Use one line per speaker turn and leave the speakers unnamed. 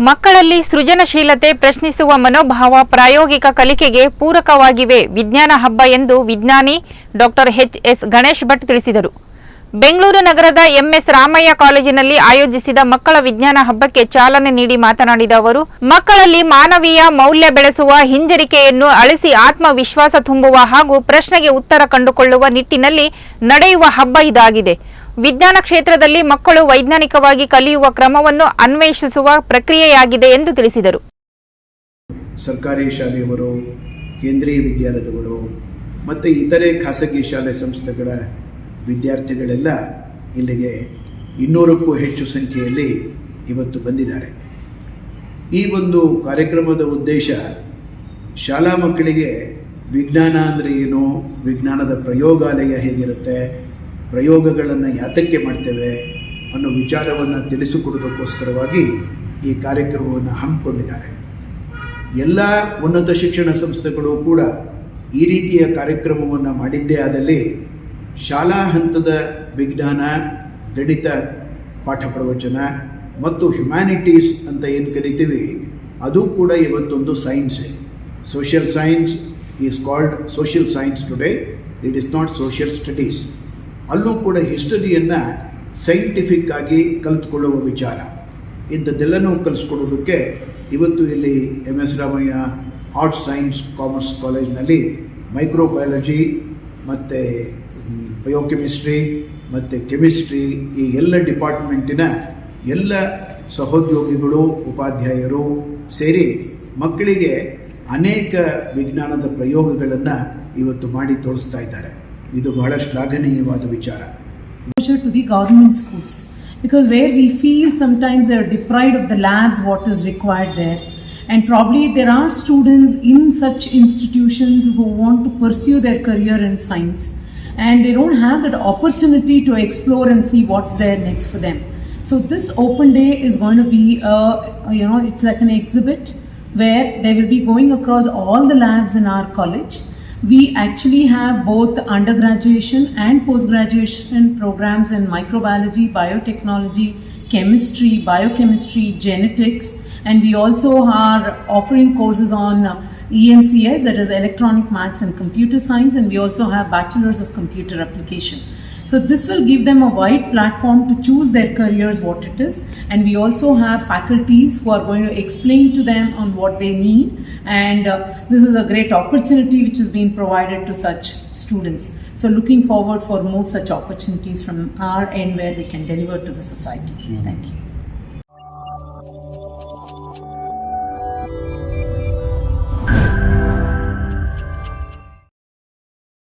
ಮಕ್ಕಳಲ್ಲಿ ಸೃಜನಶೀಲತೆ, ಪ್ರಶ್ನಿಸುವ ಮನೋಭಾವ ಪ್ರಾಯೋಗಿಕ ಕಲಿಕೆಗೆ ಪೂರಕವಾಗಿವೆ ವಿಜ್ಞಾನ ಹಬ್ಬ ಎಂದು ವಿಜ್ಞಾನಿ ಡಾಕ್ಟರ್ ಎಚ್.ಎಸ್. ಗಣೇಶ್ ಭಟ್ ತಿಳಿಸಿದರು. ಬೆಂಗಳೂರು ನಗರದ ಎಂಎಸ್ ರಾಮಯ್ಯ ಕಾಲೇಜಿನಲ್ಲಿ ಆಯೋಜಿಸಿದ ಮಕ್ಕಳ ವಿಜ್ಞಾನ ಹಬ್ಬಕ್ಕೆ ಚಾಲನೆ ನೀಡಿ ಮಾತನಾಡಿದ ಅವರು, ಮಕ್ಕಳಲ್ಲಿ ಮಾನವೀಯ ಮೌಲ್ಯ ಬೆಳೆಸುವ, ಹಿಂಜರಿಕೆಯನ್ನು ಅಳಿಸಿ ಆತ್ಮವಿಶ್ವಾಸ ತುಂಬುವ ಹಾಗೂ ಪ್ರಶ್ನೆಗೆ ಉತ್ತರ ಕಂಡುಕೊಳ್ಳುವ ನಿಟ್ಟಿನಲ್ಲಿ ನಡೆಯುವ ಹಬ್ಬ ಇದಾಗಿದೆ. ವಿಜ್ಞಾನ ಕ್ಷೇತ್ರದಲ್ಲಿ ಮಕ್ಕಳು ವೈಜ್ಞಾನಿಕವಾಗಿ ಕಲಿಯುವ ಕ್ರಮವನ್ನು ಅನ್ವೇಷಿಸುವ ಪ್ರಕ್ರಿಯೆಯಾಗಿದೆ ಎಂದು ತಿಳಿಸಿದರು.
ಸರ್ಕಾರಿ ಶಾಲೆಯವರು, ಕೇಂದ್ರೀಯ ವಿದ್ಯಾಲಯದವರು ಮತ್ತು ಇತರೆ ಖಾಸಗಿ ಶಾಲೆ ಸಂಸ್ಥೆಗಳ ವಿದ್ಯಾರ್ಥಿಗಳೆಲ್ಲ ಇಲ್ಲಿಗೆ 200ಕ್ಕೂ ಹೆಚ್ಚು ಸಂಖ್ಯೆಯಲ್ಲಿ ಇವತ್ತು ಬಂದಿದ್ದಾರೆ. ಈ ಒಂದು ಕಾರ್ಯಕ್ರಮದ ಉದ್ದೇಶ ಶಾಲಾ ಮಕ್ಕಳಿಗೆ ವಿಜ್ಞಾನ ಅಂದರೆ ಏನು, ವಿಜ್ಞಾನದ ಪ್ರಯೋಗಾಲಯ ಹೇಗಿರುತ್ತೆ, ಪ್ರಯೋಗಗಳನ್ನು ಯಾತಕ್ಕೆ ಮಾಡ್ತೇವೆ ಅನ್ನೋ ವಿಚಾರವನ್ನು ತಿಳಿಸಿಕೊಡೋದಕ್ಕೋಸ್ಕರವಾಗಿ ಈ ಕಾರ್ಯಕ್ರಮವನ್ನು ಹಮ್ಮಿಕೊಂಡಿದ್ದಾರೆ. ಎಲ್ಲ ಉನ್ನತ ಶಿಕ್ಷಣ ಸಂಸ್ಥೆಗಳು ಕೂಡ ಈ ರೀತಿಯ ಕಾರ್ಯಕ್ರಮವನ್ನು ಮಾಡಿದ್ದೇ ಆದಲ್ಲಿ ಶಾಲಾ ಹಂತದ ವಿಜ್ಞಾನ, ಗಣಿತ ಪಾಠ ಪ್ರವಚನ ಮತ್ತು ಹ್ಯುಮ್ಯಾನಿಟೀಸ್ ಅಂತ ಏನು ಕರಿತೀವಿ ಅದು ಕೂಡ ಇವತ್ತೊಂದು ಸೈನ್ಸೇ. Social science is called social science today, it is not social studies. ಅಲ್ಲೂ ಕೂಡ ಹಿಸ್ಟರಿಯನ್ನು ಸೈಂಟಿಫಿಕ್ ಆಗಿ ಕಲಿತುಕೊಳ್ಳುವ ವಿಚಾರ, ಇಂಥದ್ದೆಲ್ಲನೂ ಕಲಿಸ್ಕೊಡೋದಕ್ಕೆ ಇವತ್ತು ಇಲ್ಲಿ MS Ramaiah arts science commerce ಕಾಲೇಜಿನಲ್ಲಿ ಮೈಕ್ರೋಬಯಾಲಜಿ ಮತ್ತು ಬಯೋಕೆಮಿಸ್ಟ್ರಿ ಮತ್ತು ಕೆಮಿಸ್ಟ್ರಿ ಈ ಎಲ್ಲ ಡಿಪಾರ್ಟ್ಮೆಂಟಿನ ಎಲ್ಲ ಸಹೋದ್ಯೋಗಿಗಳು, ಉಪಾಧ್ಯಾಯರು ಸೇರಿ ಮಕ್ಕಳಿಗೆ ಅನೇಕ ವಿಜ್ಞಾನದ ಪ್ರಯೋಗಗಳನ್ನು ಇವತ್ತು ಮಾಡಿ ತೋರಿಸ್ತಾ ಇದ್ದಾರೆ. ಇದು ಬಹಳ ಶ್ಲಾಘನೀಯವಾದ ವಿಚಾರ.
To the government schools, because where we feel sometimes they are deprived of the labs what is required there, and probably there are students in such institutions who want to pursue their career in science and they don't have that opportunity to explore and see what's there next for them. So this open day is going to be it's like an exhibit where they will be going across all the labs in our college. We actually have both undergraduation and post-graduation programs in microbiology, biotechnology, chemistry, biochemistry, genetics, and we also are offering courses on EMCS, that is Electronic Maths and Computer Science, and we also have Bachelors of Computer Application. So this will give them a wide platform to choose their careers, what it is, and we also have faculties who are going to explain to them on what they need, and this is a great opportunity which is being provided to such students. So looking forward for more such opportunities from our end where we can deliver to the society. Thank you.